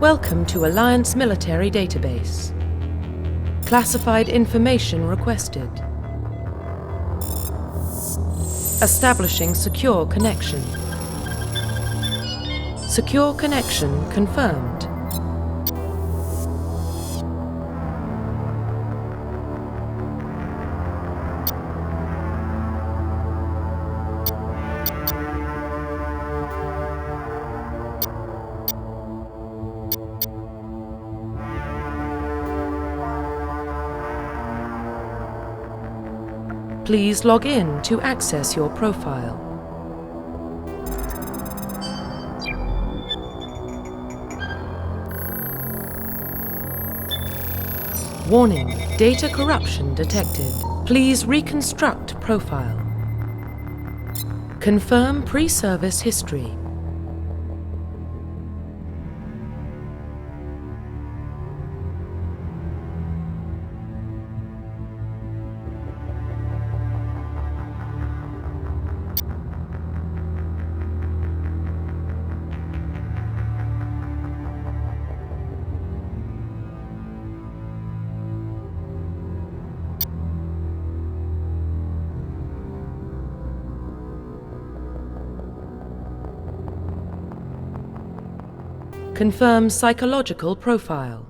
Welcome to Alliance Military Database. Classified information requested. Establishing secure connection. Secure connection confirmed. Please log in to access your profile. Warning, data corruption detected. Please reconstruct profile. Confirm pre-service history. Confirm psychological profile.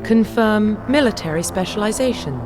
Confirm military specialization.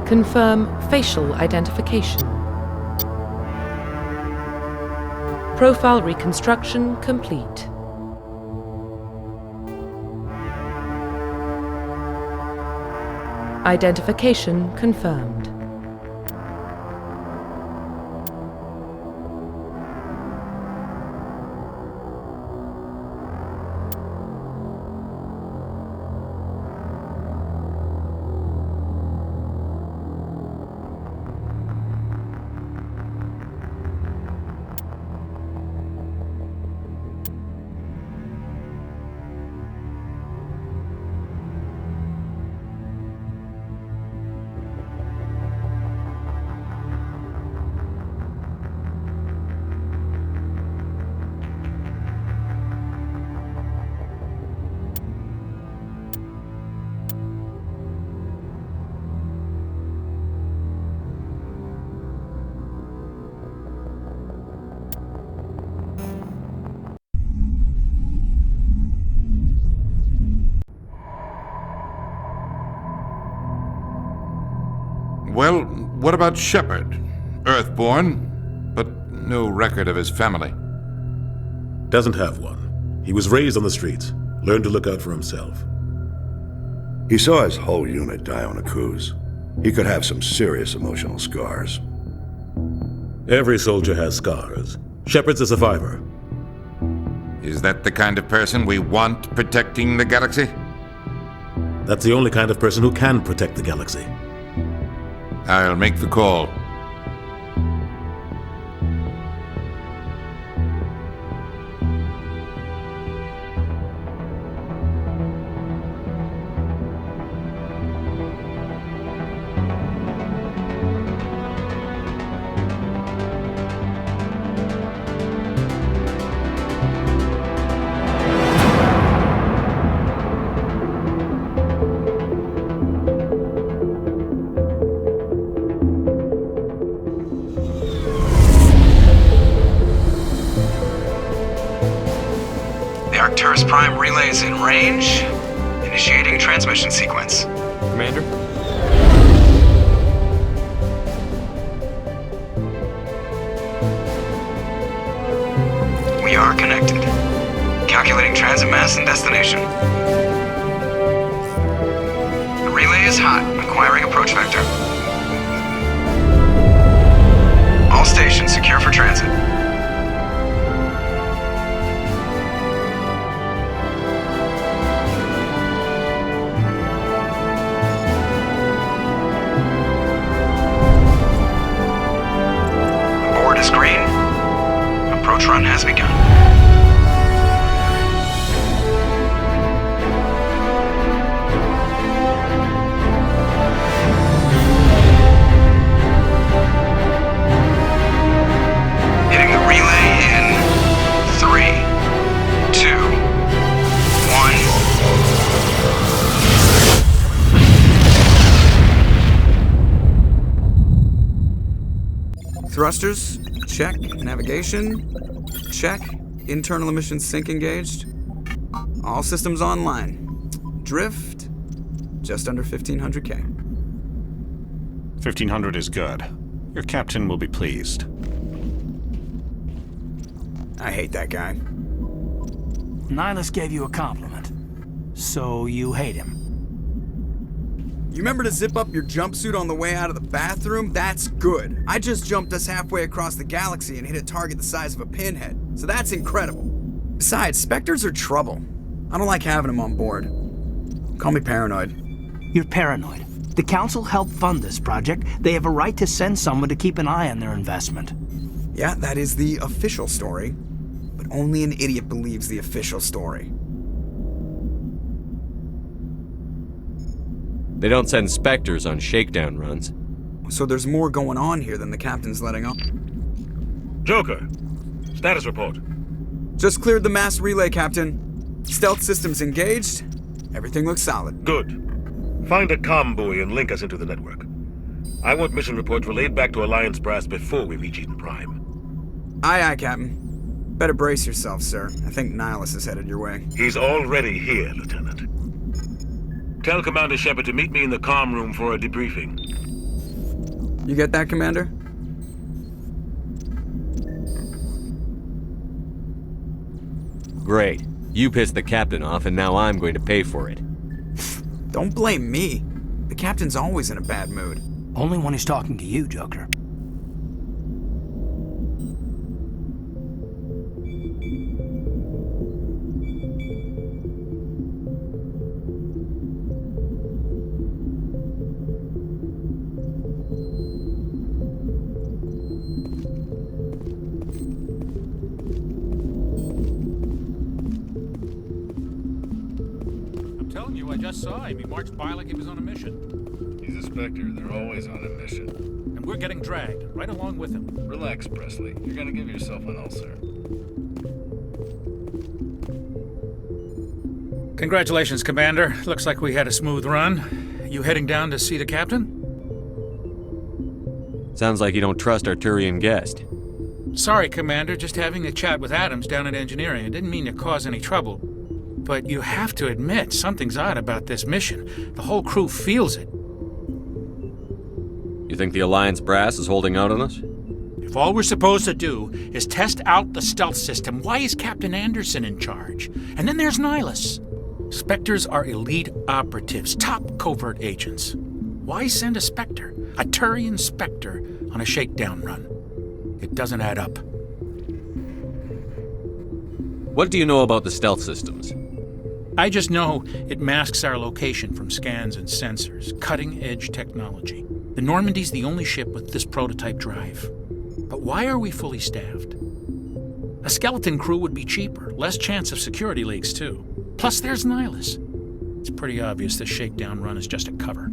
Confirm facial identification. Profile reconstruction complete. Identification confirmed. Well, what about Shepard? Earthborn, but no record of his family. Doesn't have one. He was raised on the streets, learned to look out for himself. He saw his whole unit die on a cruise. He could have some serious emotional scars. Every soldier has scars. Shepard's a survivor. Is that the kind of person we want protecting the galaxy? That's the only kind of person who can protect the galaxy. I'll make the call. Prime relay is in range. Initiating transmission sequence. Commander? We are connected. Calculating transit mass and destination. The relay is hot. Acquiring approach vector. All stations secure for transit. Green. Approach run has begun. Hitting the relay in 3, 2, 1. Thrusters. Check. Navigation. Check. Internal emissions sync engaged. All systems online. Drift. Just under 1,500K. 1,500 is good. Your captain will be pleased. I hate that guy. Nihilus gave you a compliment. So you hate him. You remember to zip up your jumpsuit on the way out of the bathroom? That's good. I just jumped us halfway across the galaxy and hit a target the size of a pinhead. So that's incredible. Besides, Spectres are trouble. I don't like having them on board. Call me paranoid. You're paranoid. The Council helped fund this project. They have a right to send someone to keep an eye on their investment. Yeah, that is the official story. But only an idiot believes the official story. They don't send Spectres on shakedown runs. So there's more going on here than the captain's letting on. Joker, status report. Just cleared the mass relay, Captain. Stealth systems engaged. Everything looks solid. Good. Find a comm buoy and link us into the network. I want mission reports relayed back to Alliance Brass before we reach Eden Prime. Aye, aye, Captain. Better brace yourself, sir. I think Nihilus is headed your way. He's already here, Lieutenant. Tell Commander Shepard to meet me in the comm room for a debriefing. You get that, Commander? Great. You pissed the captain off, and now I'm going to pay for it. Don't blame me. The captain's always in a bad mood. Only when he's talking to you, Joker. I just saw him. He marched by like he was on a mission. He's a Spectre. They're always on a mission. And we're getting dragged, right along with him. Relax, Presley. You're gonna give yourself an ulcer. Congratulations, Commander. Looks like we had a smooth run. You heading down to see the captain? Sounds like you don't trust our Turian guest. Sorry, Commander. Just having a chat with Adams down at engineering. I didn't mean to cause any trouble. But you have to admit, something's odd about this mission. The whole crew feels it. You think the Alliance Brass is holding out on us? If all we're supposed to do is test out the stealth system, why is Captain Anderson in charge? And then there's Nihilus. Spectres are elite operatives, top covert agents. Why send a Spectre, a Turian Spectre, on a shakedown run? It doesn't add up. What do you know about the stealth systems? I just know it masks our location from scans and sensors. Cutting-edge technology. The Normandy's the only ship with this prototype drive. But why are we fully staffed? A skeleton crew would be cheaper, less chance of security leaks too. Plus there's Nihilus. It's pretty obvious this shakedown run is just a cover.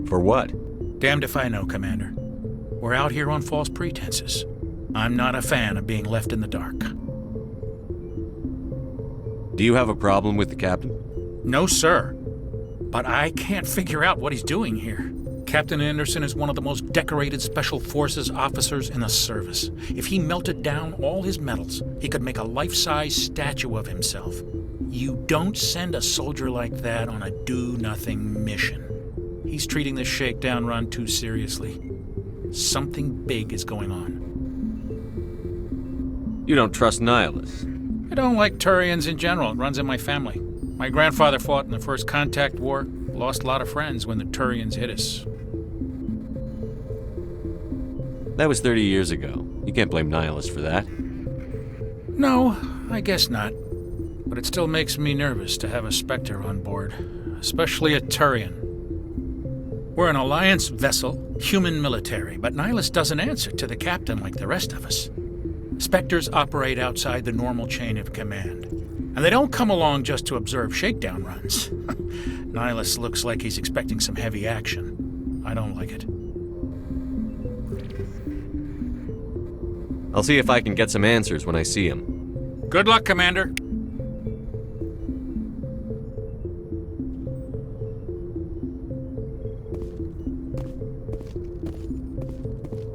For what? Damned if I know, Commander. We're out here on false pretenses. I'm not a fan of being left in the dark. Do you have a problem with the captain? No, sir. But I can't figure out what he's doing here. Captain Anderson is one of the most decorated Special Forces officers in the service. If he melted down all his medals, he could make a life-size statue of himself. You don't send a soldier like that on a do-nothing mission. He's treating this shakedown run too seriously. Something big is going on. You don't trust Nihilus? I don't like Turians in general. It runs in my family. My grandfather fought in the First Contact War, lost a lot of friends when the Turians hit us. That was 30 years ago. You can't blame Nihilus for that. No, I guess not. But it still makes me nervous to have a Spectre on board, especially a Turian. We're an Alliance vessel, human military, but Nihilus doesn't answer to the captain like the rest of us. Spectres operate outside the normal chain of command. And they don't come along just to observe shakedown runs. Nihilus looks like he's expecting some heavy action. I don't like it. I'll see if I can get some answers when I see him. Good luck, Commander.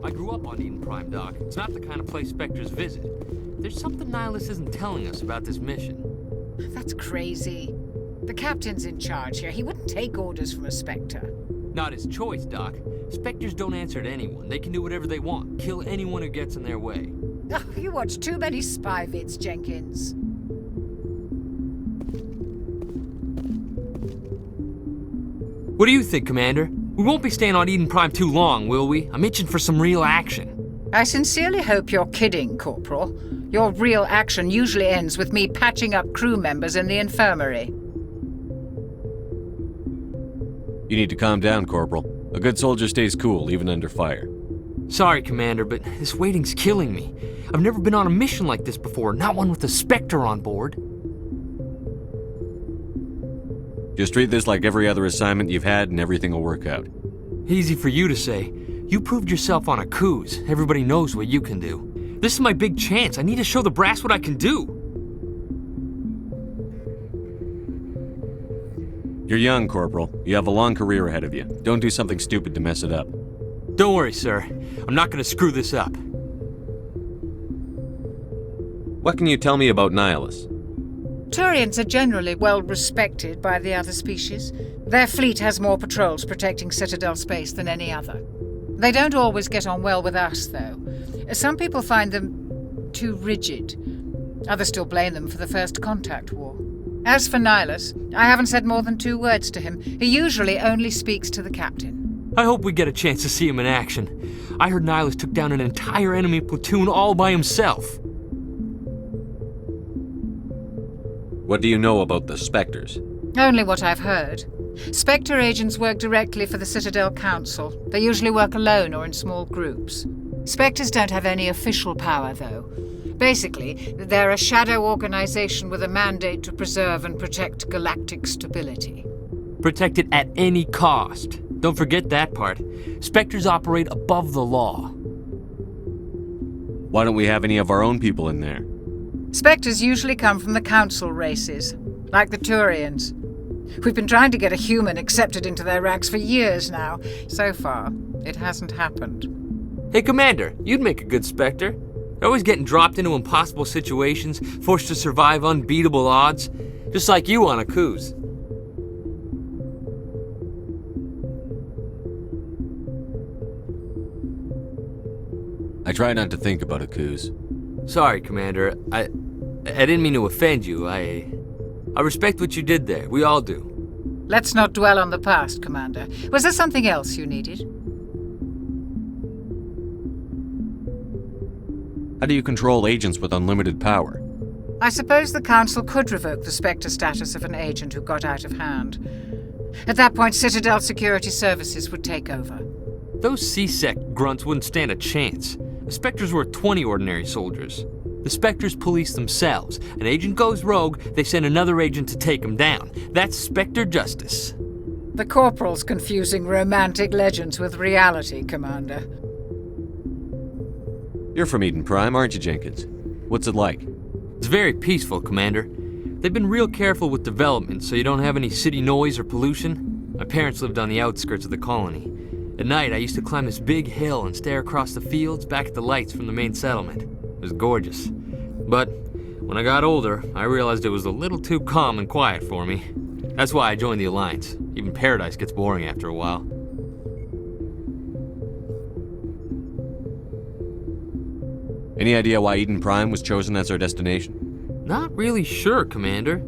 I grew up on Eden Prime, Doc. It's not the kind of place Spectres visit. There's something Nihilus isn't telling us about this mission. That's crazy. The captain's in charge here. He wouldn't take orders from a Spectre. Not his choice, Doc. Spectres don't answer to anyone. They can do whatever they want. Kill anyone who gets in their way. Oh, you watch too many spy vids, Jenkins. What do you think, Commander? We won't be staying on Eden Prime too long, will we? I'm itching for some real action. I sincerely hope you're kidding, Corporal. Your real action usually ends with me patching up crew members in the infirmary. You need to calm down, Corporal. A good soldier stays cool, even under fire. Sorry, Commander, but this waiting's killing me. I've never been on a mission like this before, not one with a Spectre on board. Just treat this like every other assignment you've had and everything will work out. Easy for you to say. You proved yourself on a cruise. Everybody knows what you can do. This is my big chance. I need to show the brass what I can do. You're young, Corporal. You have a long career ahead of you. Don't do something stupid to mess it up. Don't worry, sir. I'm not going to screw this up. What can you tell me about Nihilus? Turians are generally well respected by the other species. Their fleet has more patrols protecting Citadel space than any other. They don't always get on well with us, though. Some people find them too rigid. Others still blame them for the First Contact War. As for Nihilus, I haven't said more than 2 words to him. He usually only speaks to the captain. I hope we get a chance to see him in action. I heard Nihilus took down an entire enemy platoon all by himself. What do you know about the Spectres? Only what I've heard. Spectre agents work directly for the Citadel Council. They usually work alone or in small groups. Spectres don't have any official power, though. Basically, they're a shadow organization with a mandate to preserve and protect galactic stability. Protect it at any cost. Don't forget that part. Spectres operate above the law. Why don't we have any of our own people in there? Spectres usually come from the Council races, like the Turians. We've been trying to get a human accepted into their ranks for years now. So far, it hasn't happened. Hey, Commander, you'd make a good Spectre. They're always getting dropped into impossible situations, forced to survive unbeatable odds, just like you on a cruise. I try not to think about a cruise. Sorry, Commander. I didn't mean to offend you. I respect what you did there. We all do. Let's not dwell on the past, Commander. Was there something else you needed? How do you control agents with unlimited power? I suppose the Council could revoke the Spectre status of an agent who got out of hand. At that point, Citadel Security Services would take over. Those C-Sec grunts wouldn't stand a chance. The Spectres were 20 ordinary soldiers. The Spectres police themselves. An agent goes rogue, they send another agent to take him down. That's Spectre justice. The Corporal's confusing romantic legends with reality, Commander. You're from Eden Prime, aren't you, Jenkins? What's it like? It's very peaceful, Commander. They've been real careful with development so you don't have any city noise or pollution. My parents lived on the outskirts of the colony. At night, I used to climb this big hill and stare across the fields back at the lights from the main settlement. It was gorgeous. But when I got older, I realized it was a little too calm and quiet for me. That's why I joined the Alliance. Even Paradise gets boring after a while. Any idea why Eden Prime was chosen as our destination? Not really sure, Commander.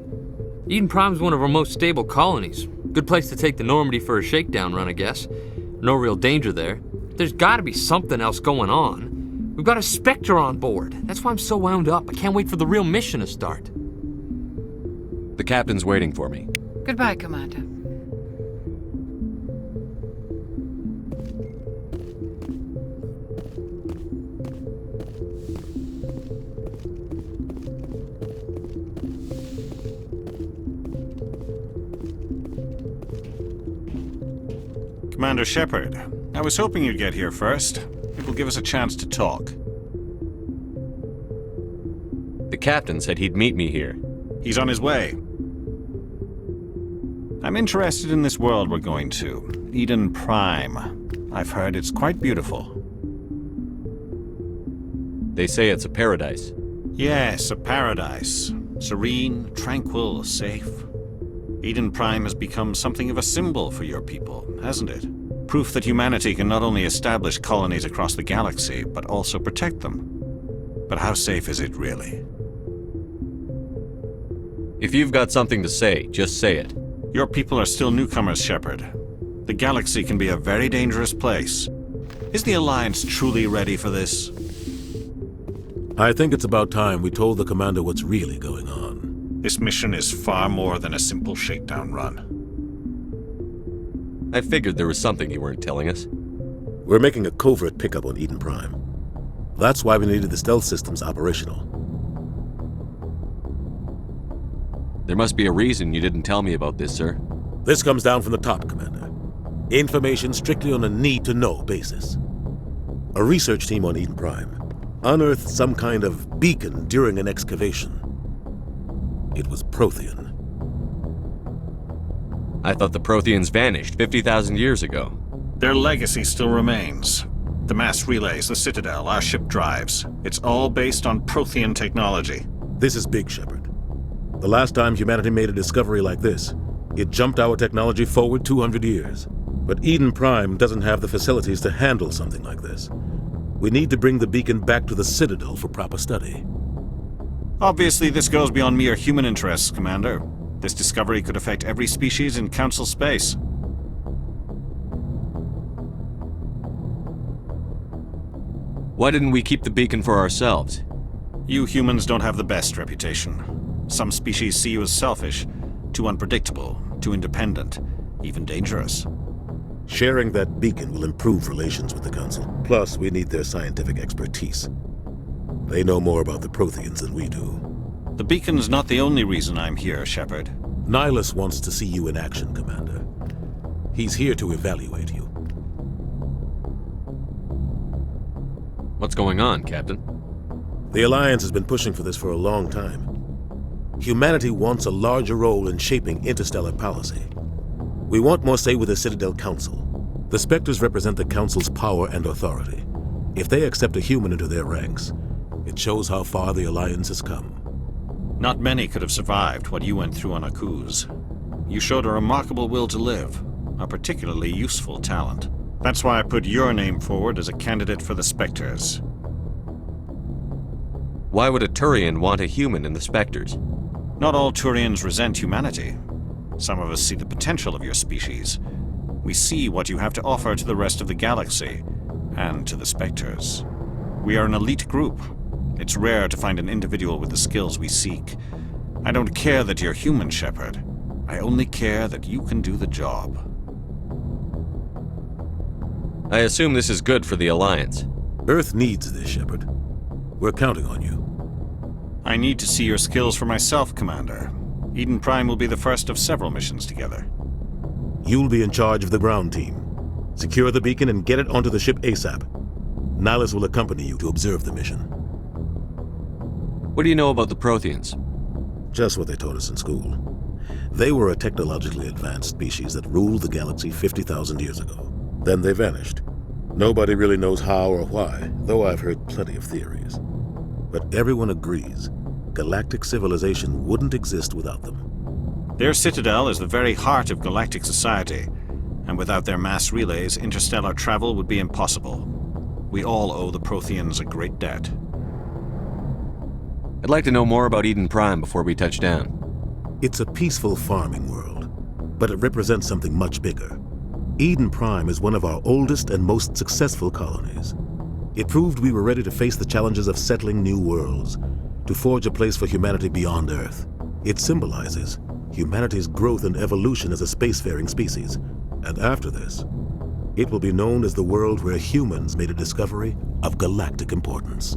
Eden Prime's one of our most stable colonies. Good place to take the Normandy for a shakedown run, I guess. No real danger there. There's gotta be something else going on. We've got a Spectre on board. That's why I'm so wound up. I can't wait for the real mission to start. The captain's waiting for me. Goodbye, Commander. Commander Shepard, I was hoping you'd get here first. It will give us a chance to talk. The captain said he'd meet me here. He's on his way. I'm interested in this world we're going to, Eden Prime. I've heard it's quite beautiful. They say it's a paradise. Yes, a paradise. Serene, tranquil, safe. Eden Prime has become something of a symbol for your people, hasn't it? Proof that humanity can not only establish colonies across the galaxy, but also protect them. But how safe is it really? If you've got something to say, just say it. Your people are still newcomers, Shepard. The galaxy can be a very dangerous place. Is the Alliance truly ready for this? I think it's about time we told the Commander what's really going on. This mission is far more than a simple shakedown run. I figured there was something you weren't telling us. We're making a covert pickup on Eden Prime. That's why we needed the stealth systems operational. There must be a reason you didn't tell me about this, sir. This comes down from the top, Commander. Information strictly on a need-to-know basis. A research team on Eden Prime unearthed some kind of beacon during an excavation. It was Prothean. I thought the Protheans vanished 50,000 years ago. Their legacy still remains. The mass relays, the Citadel, our ship drives. It's all based on Prothean technology. This is big, Shepard. The last time humanity made a discovery like this, it jumped our technology forward 200 years. But Eden Prime doesn't have the facilities to handle something like this. We need to bring the beacon back to the Citadel for proper study. Obviously, this goes beyond mere human interests, Commander. This discovery could affect every species in Council space. Why didn't we keep the beacon for ourselves? You humans don't have the best reputation. Some species see you as selfish, too unpredictable, too independent, even dangerous. Sharing that beacon will improve relations with the Council. Plus, we need their scientific expertise. They know more about the Protheans than we do. The beacon's not the only reason I'm here, Shepard. Nihilus wants to see you in action, Commander. He's here to evaluate you. What's going on, Captain? The Alliance has been pushing for this for a long time. Humanity wants a larger role in shaping interstellar policy. We want more say with the Citadel Council. The Spectres represent the Council's power and authority. If they accept a human into their ranks, it shows how far the Alliance has come. Not many could have survived what you went through on Akuz. You showed a remarkable will to live, a particularly useful talent. That's why I put your name forward as a candidate for the Spectres. Why would a Turian want a human in the Spectres? Not all Turians resent humanity. Some of us see the potential of your species. We see what you have to offer to the rest of the galaxy, and to the Spectres. We are an elite group. It's rare to find an individual with the skills we seek. I don't care that you're human, Shepard. I only care that you can do the job. I assume this is good for the Alliance. Earth needs this, Shepard. We're counting on you. I need to see your skills for myself, Commander. Eden Prime will be the first of several missions together. You'll be in charge of the ground team. Secure the beacon and get it onto the ship ASAP. Nihilus will accompany you to observe the mission. What do you know about the Protheans? Just what they taught us in school. They were a technologically advanced species that ruled the galaxy 50,000 years ago. Then they vanished. Nobody really knows how or why, though I've heard plenty of theories. But everyone agrees, galactic civilization wouldn't exist without them. Their citadel is the very heart of galactic society, and without their mass relays, interstellar travel would be impossible. We all owe the Protheans a great debt. I'd like to know more about Eden Prime before we touch down. It's a peaceful farming world, but it represents something much bigger. Eden Prime is one of our oldest and most successful colonies. It proved we were ready to face the challenges of settling new worlds, to forge a place for humanity beyond Earth. It symbolizes humanity's growth and evolution as a spacefaring species. And after this, it will be known as the world where humans made a discovery of galactic importance.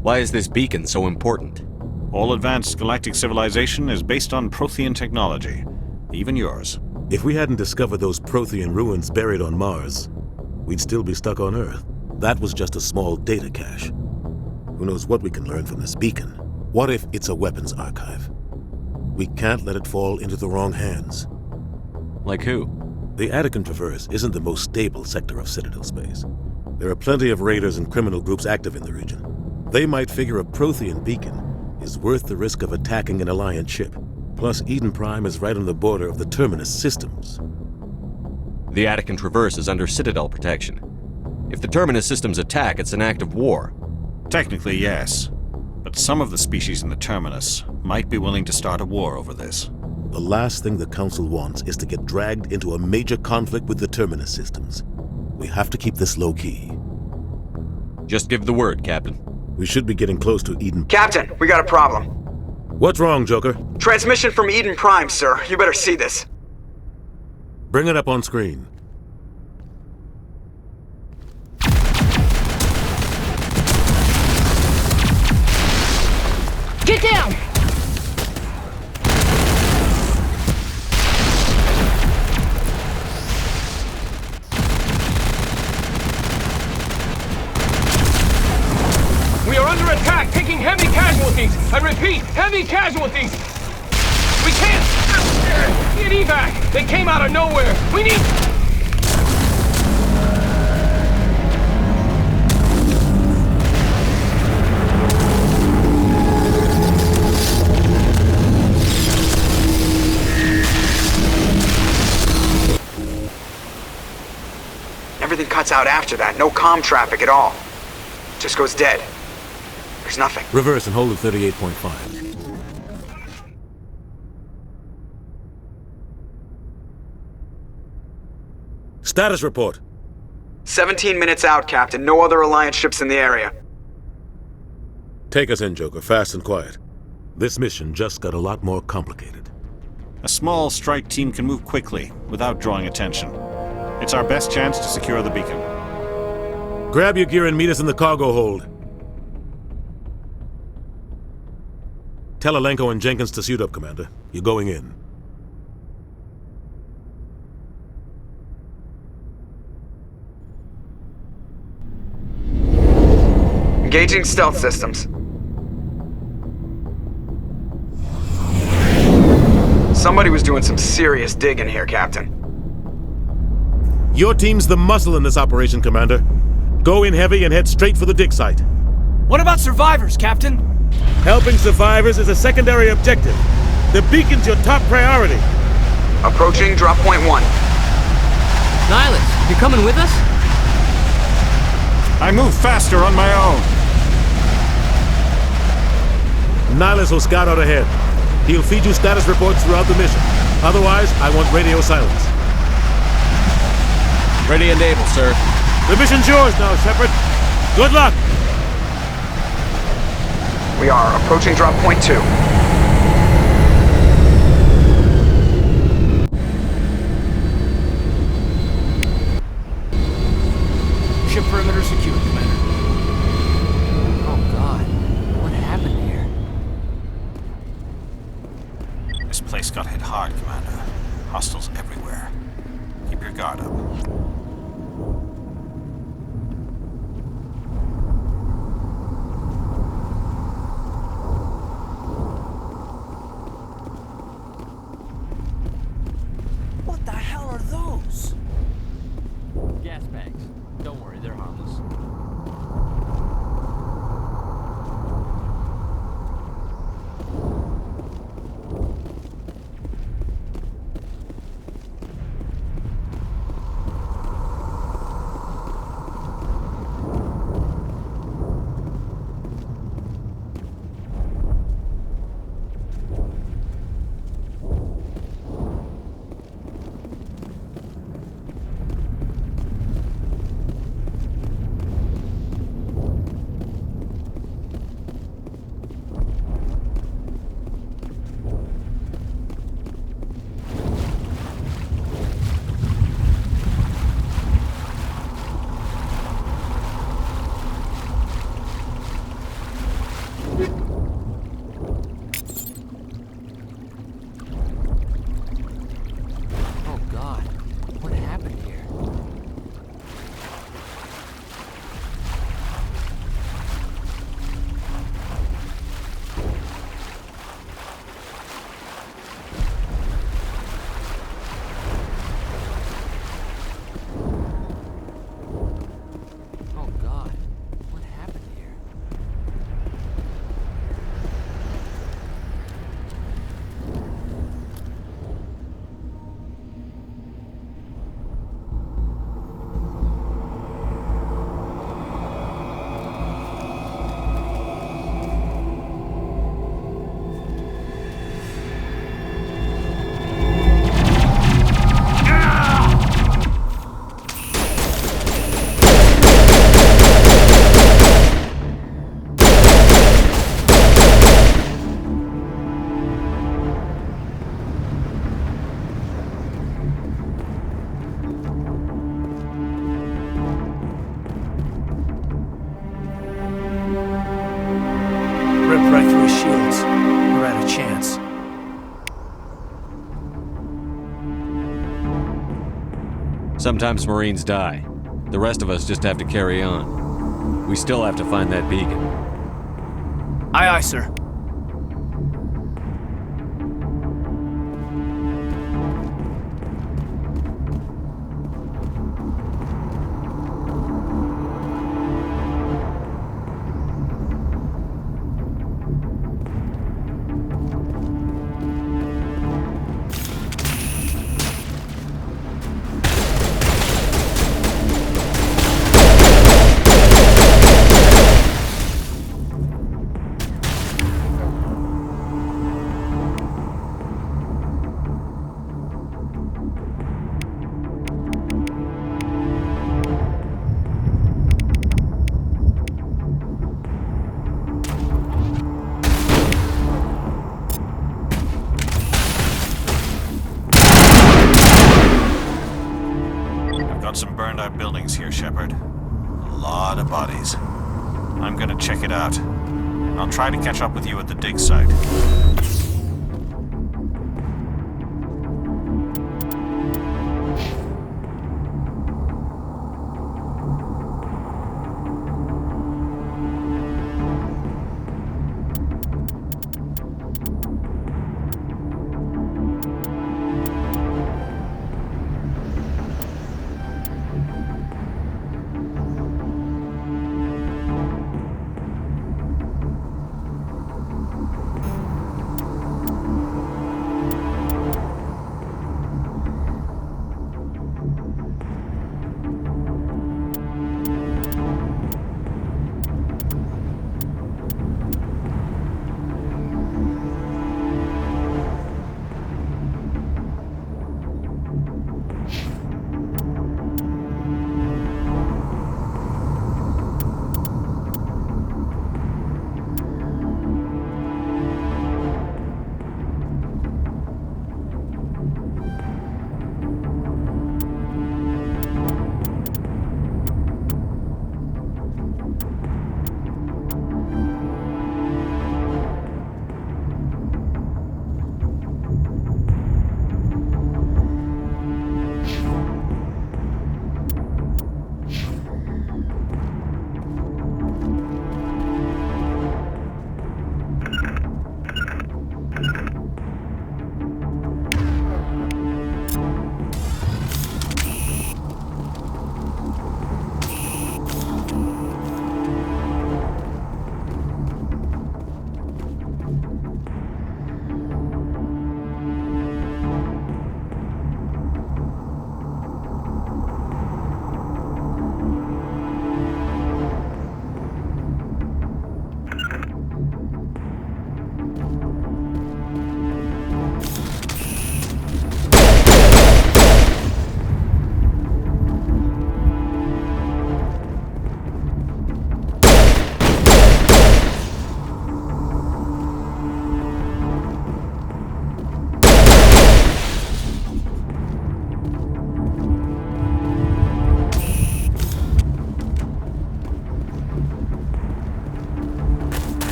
Why is this beacon so important? All advanced galactic civilization is based on Prothean technology, even yours. If we hadn't discovered those Prothean ruins buried on Mars, we'd still be stuck on Earth. That was just a small data cache. Who knows what we can learn from this beacon? What if it's a weapons archive? We can't let it fall into the wrong hands. Like who? The Attican Traverse isn't the most stable sector of Citadel space. There are plenty of raiders and criminal groups active in the region. They might figure a Prothean beacon is worth the risk of attacking an Alliance ship. Plus, Eden Prime is right on the border of the Terminus systems. The Attican Traverse is under Citadel protection. If the Terminus systems attack, it's an act of war. Technically, yes. But some of the species in the Terminus might be willing to start a war over this. The last thing the Council wants is to get dragged into a major conflict with the Terminus systems. We have to keep this low-key. Just give the word, Captain. We should be getting close to Eden... Captain, we got a problem. What's wrong, Joker? Transmission from Eden Prime, sir. You better see this. Bring it up on screen. Get down! We are under attack, taking heavy casualties. I repeat, heavy casualties. We can't get evac. They came out of nowhere. We need... Everything cuts out after that. No comm traffic at all. Just goes dead. There's nothing. Reverse and hold at 38.5. Status report. 17 minutes out, Captain. No other Alliance ships in the area. Take us in, Joker, fast and quiet. This mission just got a lot more complicated. A small strike team can move quickly, without drawing attention. It's our best chance to secure the beacon. Grab your gear and meet us in the cargo hold. Tell Alenko and Jenkins to suit up, Commander. You're going in. Engaging stealth systems. Somebody was doing some serious digging here, Captain. Your team's the muscle in this operation, Commander. Go in heavy and head straight for the dig site. What about survivors, Captain? Helping survivors is a secondary objective. The beacon's your top priority. Approaching drop point 1. Nihilus, you coming with us? I move faster on my own. Nihilus will scout out ahead. He'll feed you status reports throughout the mission. Otherwise, I want radio silence. Ready and able, sir. The mission's yours now, Shepard. Good luck! We are approaching drop point 2. Ship perimeter secure, Commander. Oh God, what happened here? This place got hit hard, Commander. Hostiles everywhere. Keep your guard up. What the hell are those? Gas bags. Don't worry, they're harmless. Ripped right through his shields. We're out of chance. Sometimes Marines die. The rest of us just have to carry on. We still have to find that beacon. Aye, aye, sir. Some burned out buildings here, Shepard. A lot of bodies. I'm gonna check it out. I'll try to catch up with you at the dig site.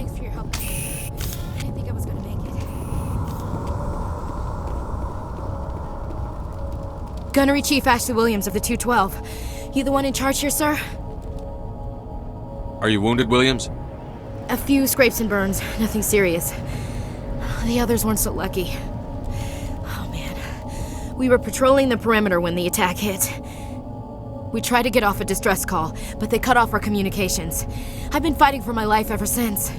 Thanks for your help. I didn't think I was gonna make it. Gunnery Chief Ashley Williams of the 212. You the one in charge here, sir? Are you wounded, Williams? A few scrapes and burns, nothing serious. The others weren't so lucky. Oh man. We were patrolling the perimeter when the attack hit. We tried to get off a distress call, but they cut off our communications. I've been fighting for my life ever since.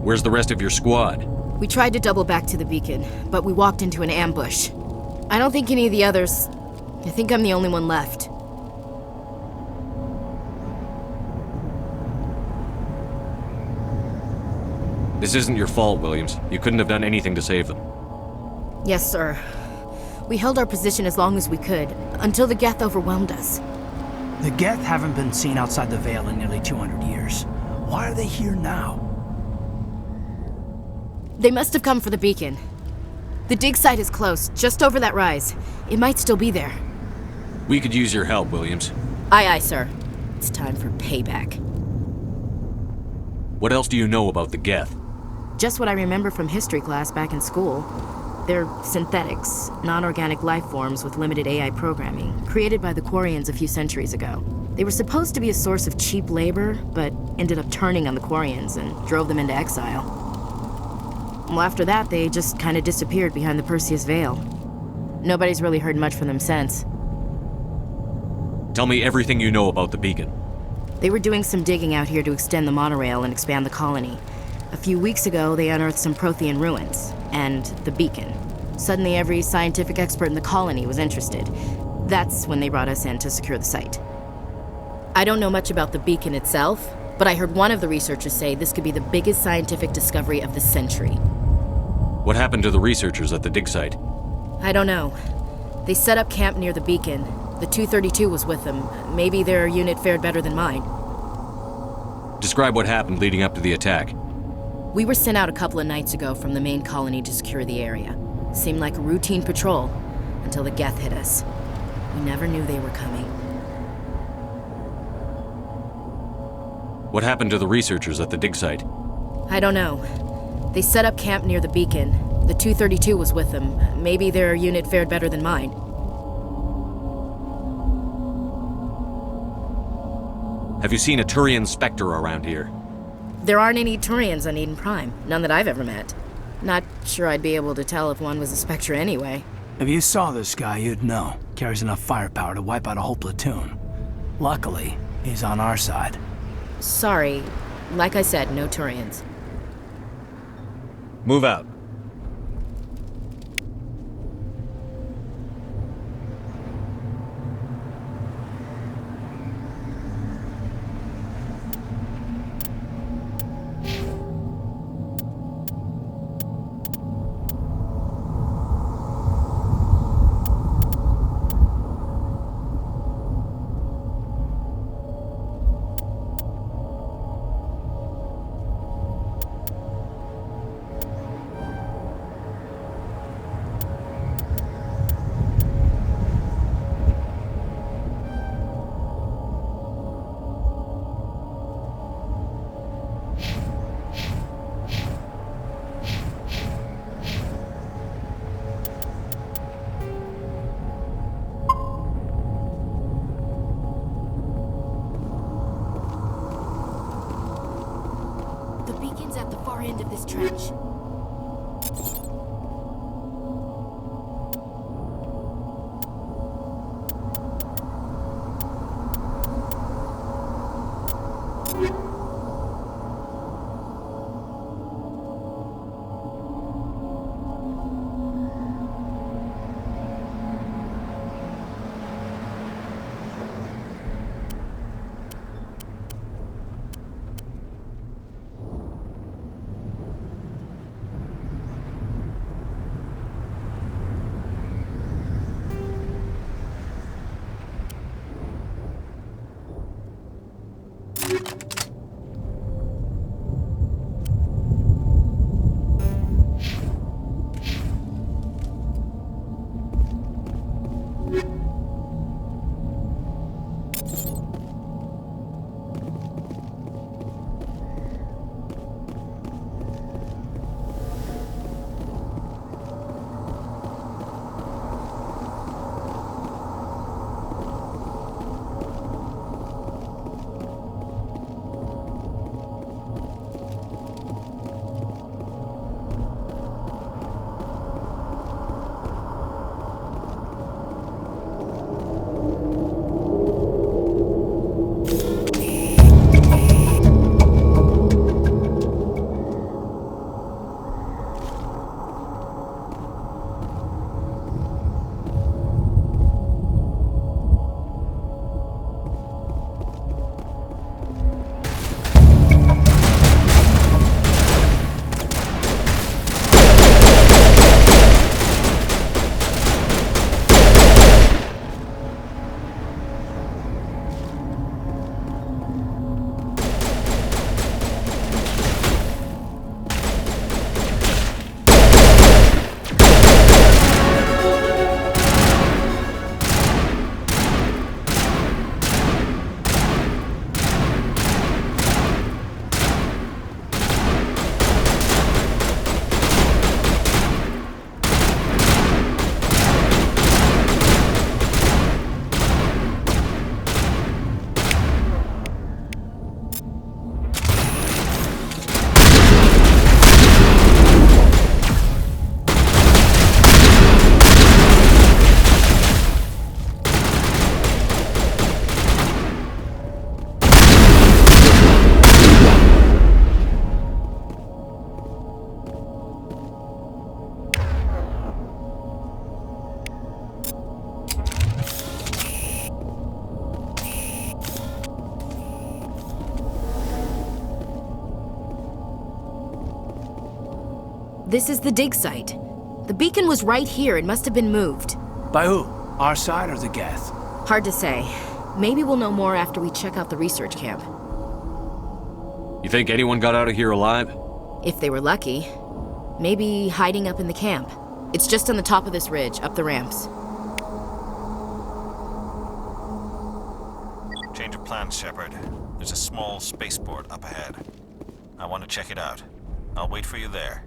Where's the rest of your squad? We tried to double back to the beacon, but we walked into an ambush. I don't think any of the others... I think I'm the only one left. This isn't your fault, Williams. You couldn't have done anything to save them. Yes, sir. We held our position as long as we could, until the Geth overwhelmed us. The Geth haven't been seen outside the Veil in nearly 200 years. Why are they here now? They must have come for the beacon. The dig site is close, just over that rise. It might still be there. We could use your help, Williams. Aye, aye, sir. It's time for payback. What else do you know about the Geth? Just what I remember from history class back in school. They're synthetics, non-organic life forms with limited AI programming, created by the Quarians a few centuries ago. They were supposed to be a source of cheap labor, but ended up turning on the Quarians and drove them into exile. Well, after that, they just kind of disappeared behind the Perseus Veil. Nobody's really heard much from them since. Tell me everything you know about the beacon. They were doing some digging out here to extend the monorail and expand the colony. A few weeks ago, they unearthed some Prothean ruins, and the beacon. Suddenly, every scientific expert in the colony was interested. That's when they brought us in to secure the site. I don't know much about the beacon itself, but I heard one of the researchers say this could be the biggest scientific discovery of the century. What happened to the researchers at the dig site? I don't know. They set up camp near the beacon. The 232 was with them. Maybe their unit fared better than mine. Describe what happened leading up to the attack. We were sent out a couple of nights ago from the main colony to secure the area. Seemed like a routine patrol, until the Geth hit us. We never knew they were coming. What happened to the researchers at the dig site? I don't know. They set up camp near the beacon. The 232 was with them. Maybe their unit fared better than mine. Have you seen a Turian Spectre around here? There aren't any Turians on Eden Prime. None that I've ever met. Not sure I'd be able to tell if one was a Spectre anyway. If you saw this guy, you'd know. Carries enough firepower to wipe out a whole platoon. Luckily, he's on our side. Sorry. Like I said, no Turians. Move out. End of this trench. This is the dig site. The beacon was right here. It must have been moved. By who? Our side or the Geth? Hard to say. Maybe we'll know more after we check out the research camp. You think anyone got out of here alive? If they were lucky. Maybe hiding up in the camp. It's just on the top of this ridge, up the ramps. Change of plans, Shepard. There's a small spaceport up ahead. I want to check it out. I'll wait for you there.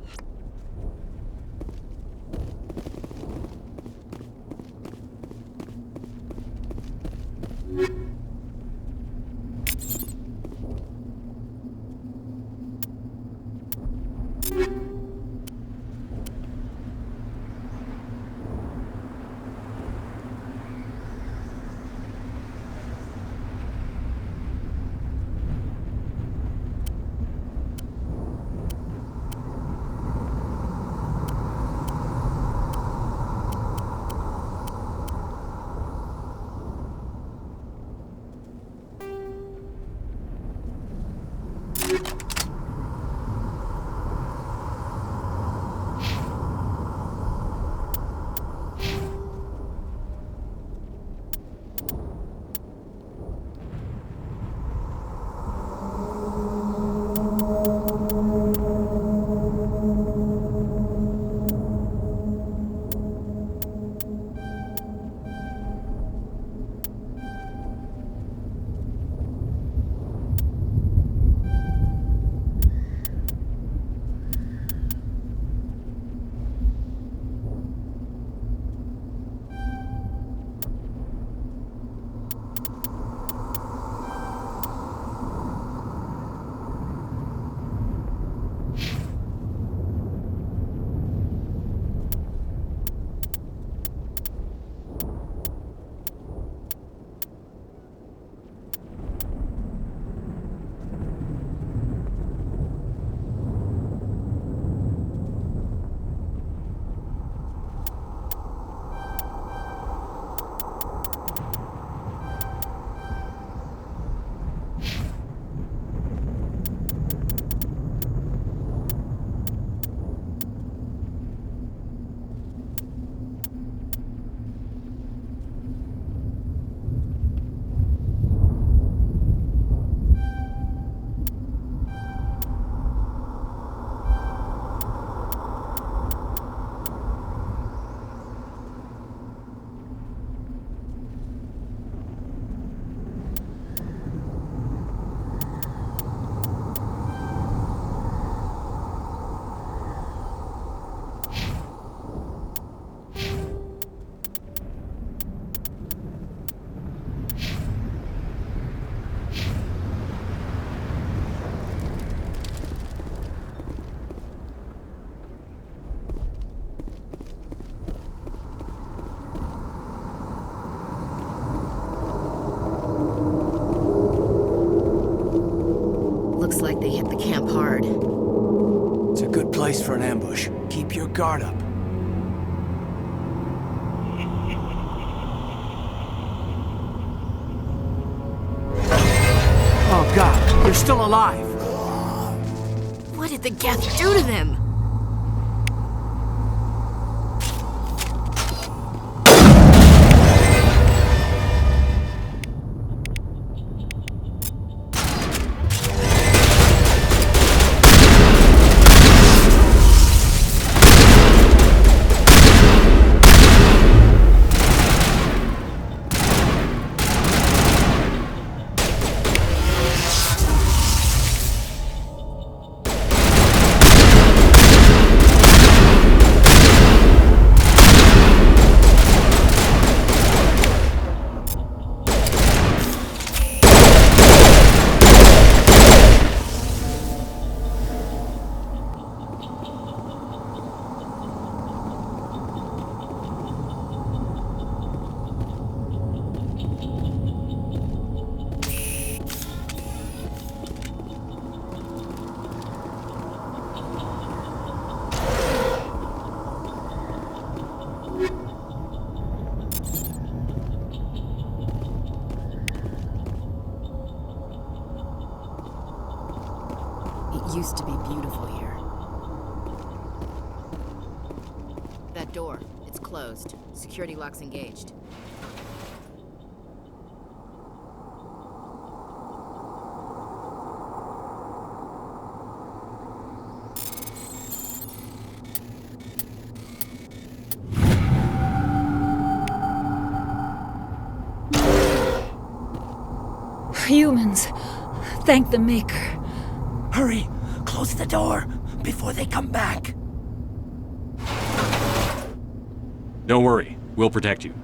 Looks like they hit the camp hard. It's a good place for an ambush. Keep your guard up. Oh God, they're still alive! What did the Geth do to them? It used to be beautiful here. door. It's closed. Security lock's engaged. Humans. Thank the Maker. Hurry! Close the door before they come back. Don't worry. We'll protect you.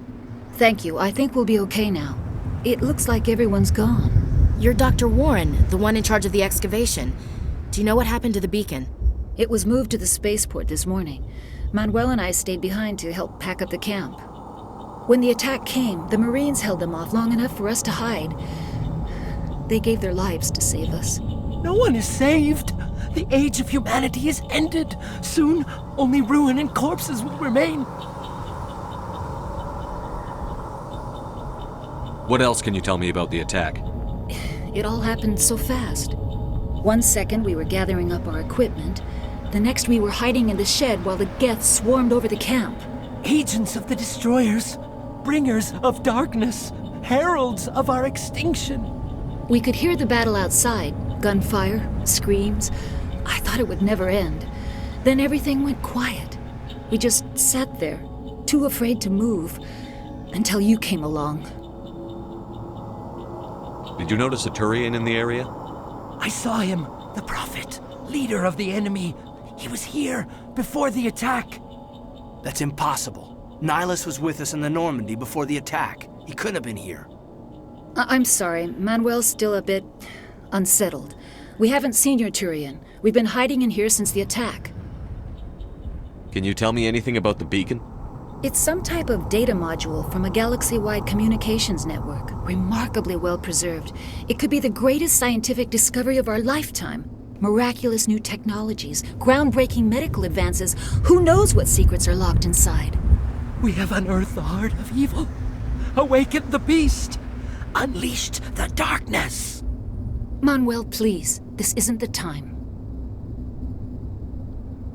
Thank you. I think we'll be okay now. It looks like everyone's gone. You're Dr. Warren, the one in charge of the excavation. Do you know what happened to the beacon? It was moved to the spaceport this morning. Manuel and I stayed behind to help pack up the camp. When the attack came, the Marines held them off long enough for us to hide. They gave their lives to save us. No one is saved. The age of humanity is ended. Soon, only ruin and corpses will remain. What else can you tell me about the attack? It all happened so fast. 1 second we were gathering up our equipment. The next we were hiding in the shed while the Geth swarmed over the camp. Agents of the destroyers, bringers of darkness, heralds of our extinction. We could hear the battle outside. Gunfire, screams. I thought it would never end. Then everything went quiet. We just sat there, too afraid to move, until you came along. Did you notice a Turian in the area? I saw him, the Prophet, leader of the enemy. He was here before the attack. That's impossible. Nihilus was with us in the Normandy before the attack. He couldn't have been here. I'm sorry. Manuel's still a bit unsettled. We haven't seen your Turian. We've been hiding in here since the attack. Can you tell me anything about the beacon? It's some type of data module from a galaxy-wide communications network. Remarkably well preserved. It could be the greatest scientific discovery of our lifetime. Miraculous new technologies, groundbreaking medical advances. Who knows what secrets are locked inside? We have unearthed the heart of evil, awakened the beast, unleashed the darkness. Manuel, please. This isn't the time.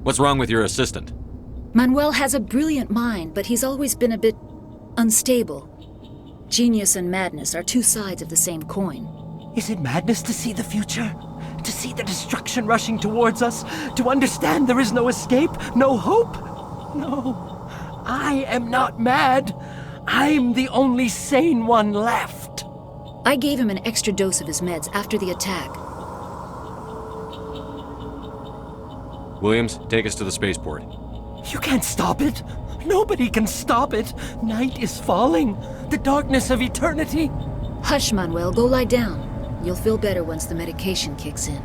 What's wrong with your assistant? Manuel has a brilliant mind, but he's always been a bit unstable. Genius and madness are two sides of the same coin. Is it madness to see the future? To see the destruction rushing towards us? To understand there is no escape? No hope? No. I am not mad. I'm the only sane one left. I gave him an extra dose of his meds after the attack. Williams, take us to the spaceport. You can't stop it. Nobody can stop it. Night is falling. The darkness of eternity. Hush, Manuel. Go lie down. You'll feel better once the medication kicks in.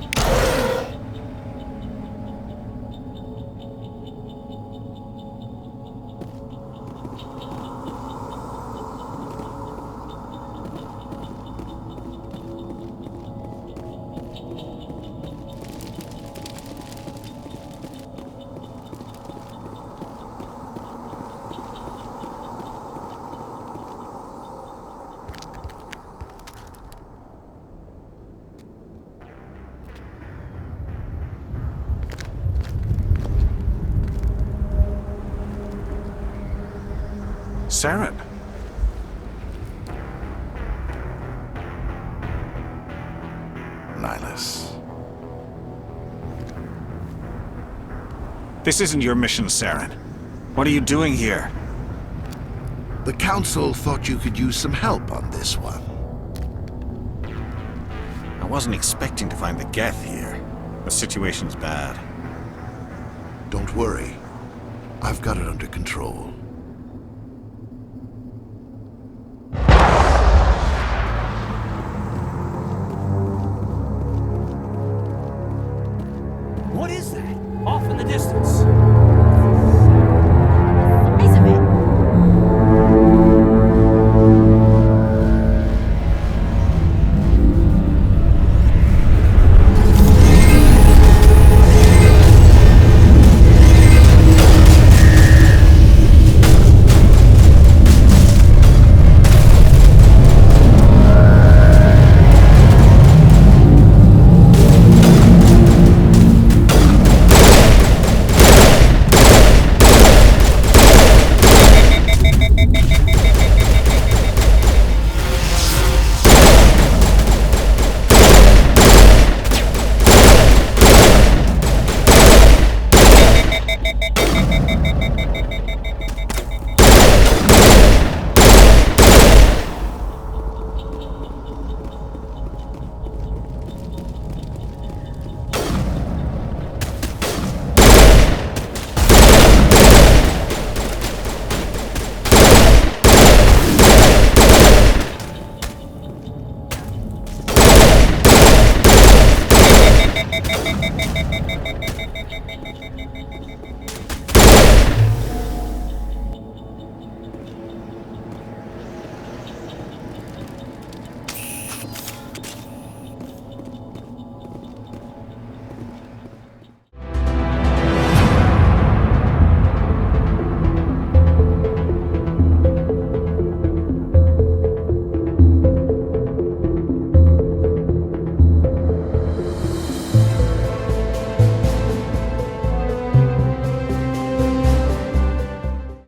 Saren. Nihilus. This isn't your mission, Saren. What are you doing here? The Council thought you could use some help on this one. I wasn't expecting to find the Geth here. The situation's bad. Don't worry. I've got it under control. What is that? Off in the distance.